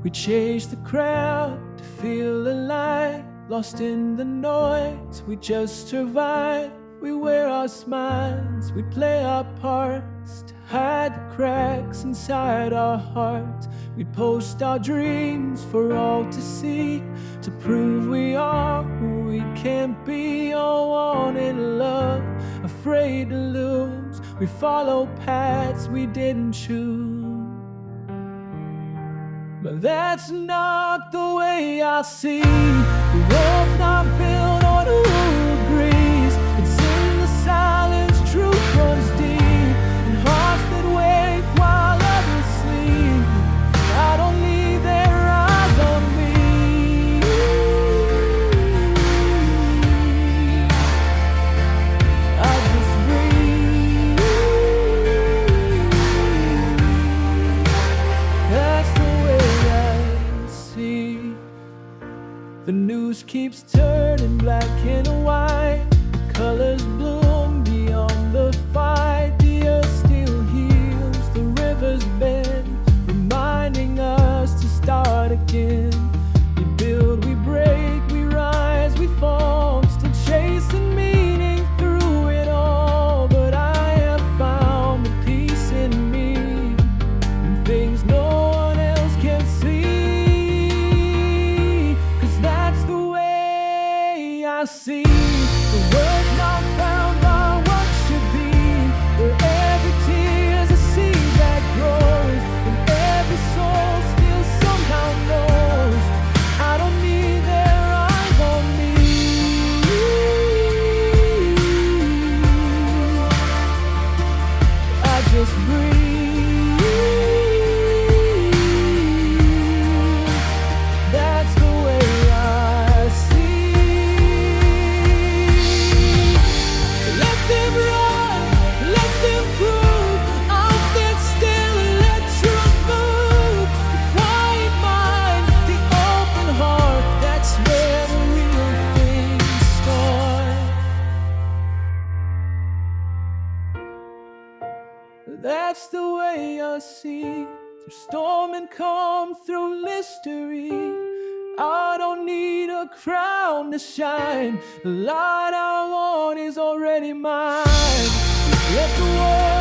We chase the crowd to feel alive, lost in the noise, we just survive. We wear our smiles, we play our parts to hide the cracks inside our hearts. We post our dreams for all to see, to prove we are who we can't be. All wanting love, afraid to lose. We follow paths we didn't choose. But that's not the way I see. The world's not built on who agrees. It's in the silence, truth runs deep, and hearts that wake while others sleep. I don't need their eyes on me. I just breathe. That's the The news keeps turning black and white. The colors bloom beyond the fight. The earth still heals, the rivers bend, reminding us to start again. We build, we break, we rise, we fall, still chasing meaning through it all. But I have found the peace in me, and things no one else can see. I see the world's not bound by what should be, where every tear's a seed that grows, and every soul still somehow knows. I don't need their eyes on me. I just breathe. That's the way I see. That's the way I see. Through storm and calm, through mystery, I don't need a crown to shine. The light I want is already mine. Let the world